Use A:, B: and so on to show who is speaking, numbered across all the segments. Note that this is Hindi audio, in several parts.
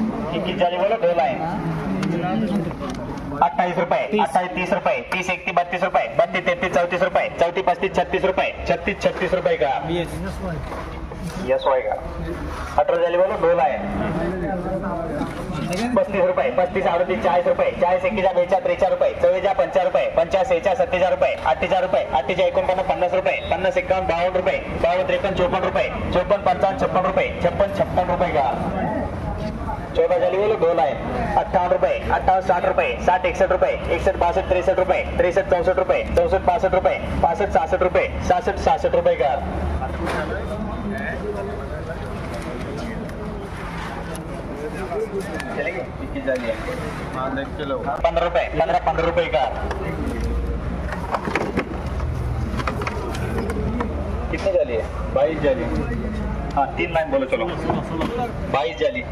A: 21 झाली बोलो 2 लाइन 28 रुपए 28 30 रुपए 30 31 32 रुपए 32 33 34 रुपए 34 35 36 रुपए 36 36 रुपए का यस होएगा 18 झाली बोलो 2 लाइन 35 रुपए 35 38 40 रुपए 40 41 42 43 रुपए 44 50 रुपए 50 46 47 रुपए 48 रुपए 48 49 50 रुपए 50 51 52 रुपए 52 53 54 रुपए 54 55 56 रुपए 56 56 रुपए का 14 झाली बोलो 2 लाइन 58 रुपए 58 60 रुपए 60 61 रुपए 61 62 63 रुपए 63 64 रुपए 64 65 रुपए 65 66 रुपए 66 66 रुपए का चलेगी 21 झाली आहे 15 रुपए 15 रुपए का कितनी झाली आहे 22 झाली हाँ 3 लाइन बोलो चलो 22 झाली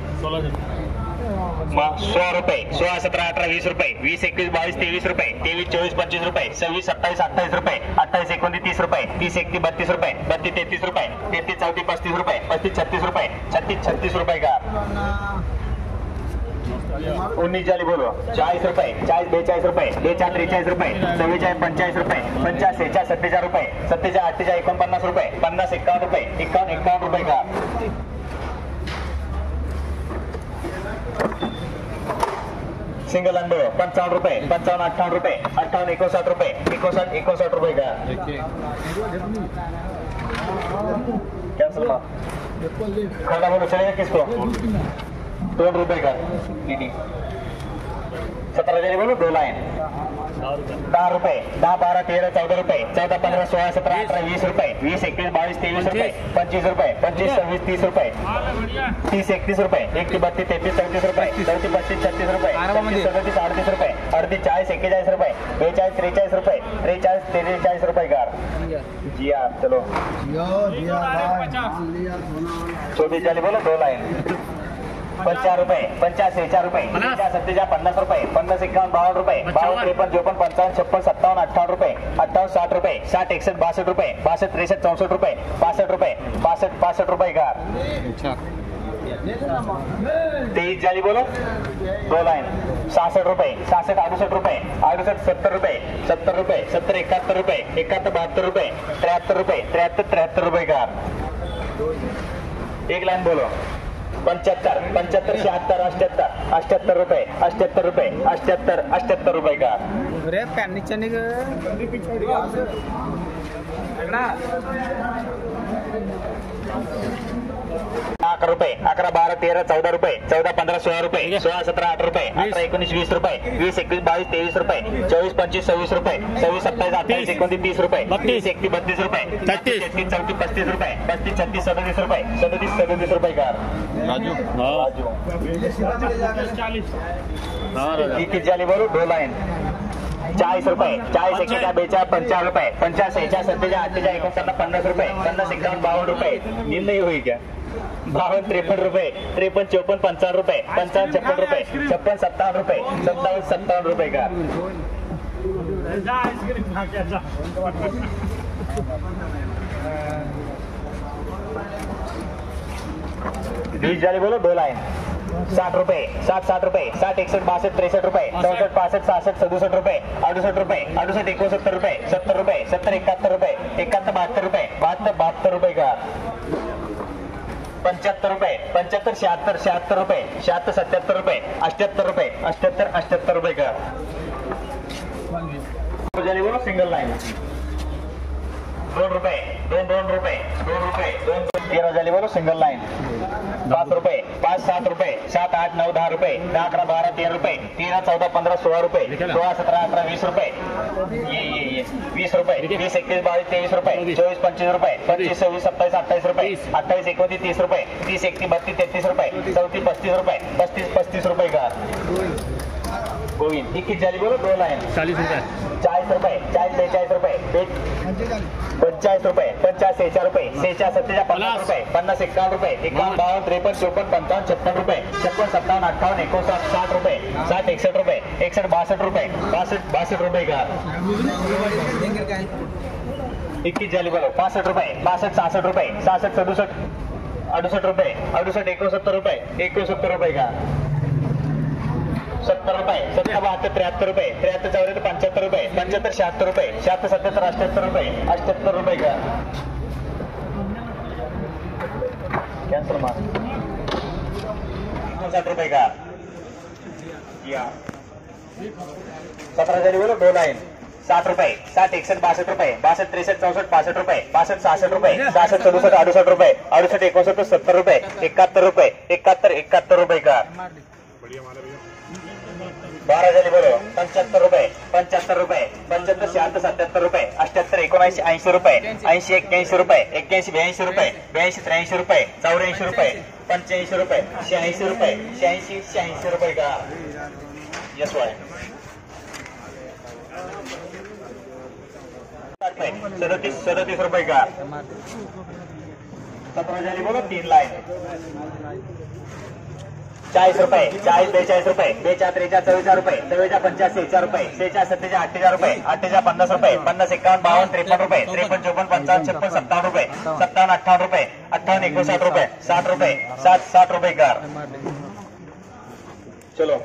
A: 16 रुपए 16 17 18 20 रुपए 20 21 22 23 रुपए 23 24 25 रुपए 26 27 28 रुपए 28 29 30 रुपए 30 31 32 रुपए 32 33 रुपए 33 34 35 रुपए 35 36 रुपए 36 36 रुपए का 19 झाली बोलो 40 रुपए 40 42 रुपए 42 43 रुपए 44 45 रुपए 50 46 47 रुपए 47 48 49 रुपए 50 51 रुपए 51 रुपए का सिंगल लाइन बोलो 55 रुपए 55 58 रुपए 58 59 रुपए 59 रुपए का कैंसिल खड़ा बोलो चलेगा किसको 2 रुपए का 17 झाली बोलो 2 लाइन 10 रुपए 10 12 13 14 रुपए 14 15 16 17 18 20 रुपए 20 21 22 23 रुपए 25 रुपए 25 26 30 रुपए 30 31 रुपए 1 32 33 34 रुपए 34 35 36 रुपए 37 38 रुपए 38 40 41 रुपए 42 43 रुपए 43 43 रुपए का जी हाँ चलो 24 झाली बोलो 2 लाइन 50 रुपए 50 46 रुपए 50 57 50 रुपए 50 51 52 रुपए 52 53 54 55 56 57 58 रुपए 58 60 रुपए 60 61 62 रुपए 62 63 64 रुपए 62 रुपए 62 रुपए का 23 झाली बोलो 2 लाइन 66 रुपए 66 68 रुपए 68 70 रुपए 70 रुपए 70 71 रुपए 71 72 रुपए 73 रुपए 73 रुपए का एक लाइन बोलो 75 75 76 78 रुपए 78 रुपए 78 रुपए का
B: अरे पैन नीचे नहीं
A: रुपए 11 12 13 14 रुपए 14 15 16 रुपए 16 17 18 रुपए 18 19 20 रुपए 20 21 22 23 रुपए 24 25 26 रुपए 26 27 28 29 30 रुपए 30 31 32 रुपए 33 34 35 रुपए 35 36 37 रुपए 37 रुपए का राजू 21 झाली बोलो 2 लाइन 40 रुपए 40 41 42 50 रुपए 50 56 57 58 59 50 रुपए 50 51 52 रुपए नींद नहीं हुई क्या 52 53 रुपए 53 54 55 रुपए 55 56 रुपए 56 57 रुपए 57 रुपए का 20 झाली बोलो 2 लाइन 60 रुपए 60 रुपए 60 61 62 63 रुपए 64 65 66 67 रुपए 68 रुपए 68 69 रुपए 70 रुपए 70 71 रुपए 71 72 रुपए 72 रुपए का 75 रुपए 75 76 रुपए 76 77 रुपए 78 रुपए 78 रुपए का बोलो सिंगल लाइन 2 रुपए 2 रुपए 2 रुपए 13 झाली बोलो सिंगल लाइन 5 रुपए 5 7 रुपए 7 8 9 10 रुपए 10 11 12 13 रुपए 13 14 15 16 रुपए 16 17 18 20 रुपए ये 20 रुपए 20 21 22 23 रुपए 24 25 रुपए 25 26 27 28 रुपए 28 29 30 रुपए 30 31 32 33 रुपए 34 35 रुपए 35 रुपए का गोविंद 21 झाली बोलो 2 लाइन
B: 40 रुपए
A: 40 रुपए 40 42 रुपए 50 रुपए 50 56 रुपए 56 57 50 रुपए 50 51 रुपए 51 52 53 54 55 56 रुपए 56 57 58 59 60 रुपए 60 61 रुपए 61 62 रुपए 62 रुपए का 21 झाली बोलो 65 रुपए 62 66 रुपए 67 67 68 रुपए 68 69 रुपए 69 रुपए का 70 रुपये, 70 72 73 रुपये, 73 74 75 रुपये, 75 76 रुपये, 76 77 78 रुपये, 78 रुपये का कैंसल मार 60 रुपये का 17 जरी बोलो 2 लाइन 60 रुपये 60 61 62 रुपये 62 63 64 65 रुपये 62 66 रुपये 66 67 68 रुपये 68 69 70 रुपये 71 रुपये 71 रुपये का 12 जरी बोलो 75 रुपये 75 रुपये 75 76 77 रुपये 78 79 80 रुपये 80 81 रुपये 81 82 रुपये 82 83 रुपये 84 रुपये 85 रुपये 86 रुपये 86 रुपये का यस वाय 37 रुपये का 17 जरी बोलो 3 लाइन 40 रुपये 40 42 रुपये 42 43 44 रुपये 44 85 4 रुपये 46 47 48 रुपये 48 50 रुपये 50 51 52 53 रुपये 53 54 55 56 57 रुपये 57 58 रुपये 58 59 रुपये 60 रुपये 60 रुपये का चलो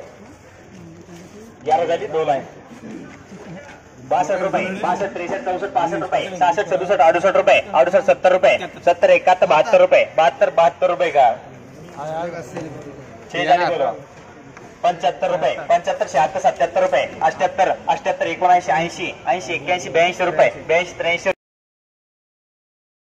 A: 11 झाली 2 लाइन 62 रुपये 62 63 64 65 रुपये 66 67 68 रुपये 68 70 रुपये 70 71 72 रुपये 72 रुपये का 6 झाली बोलो 75 रुपये 75 76 77 रुपये 78 79 80 81 82 रुपये 82 83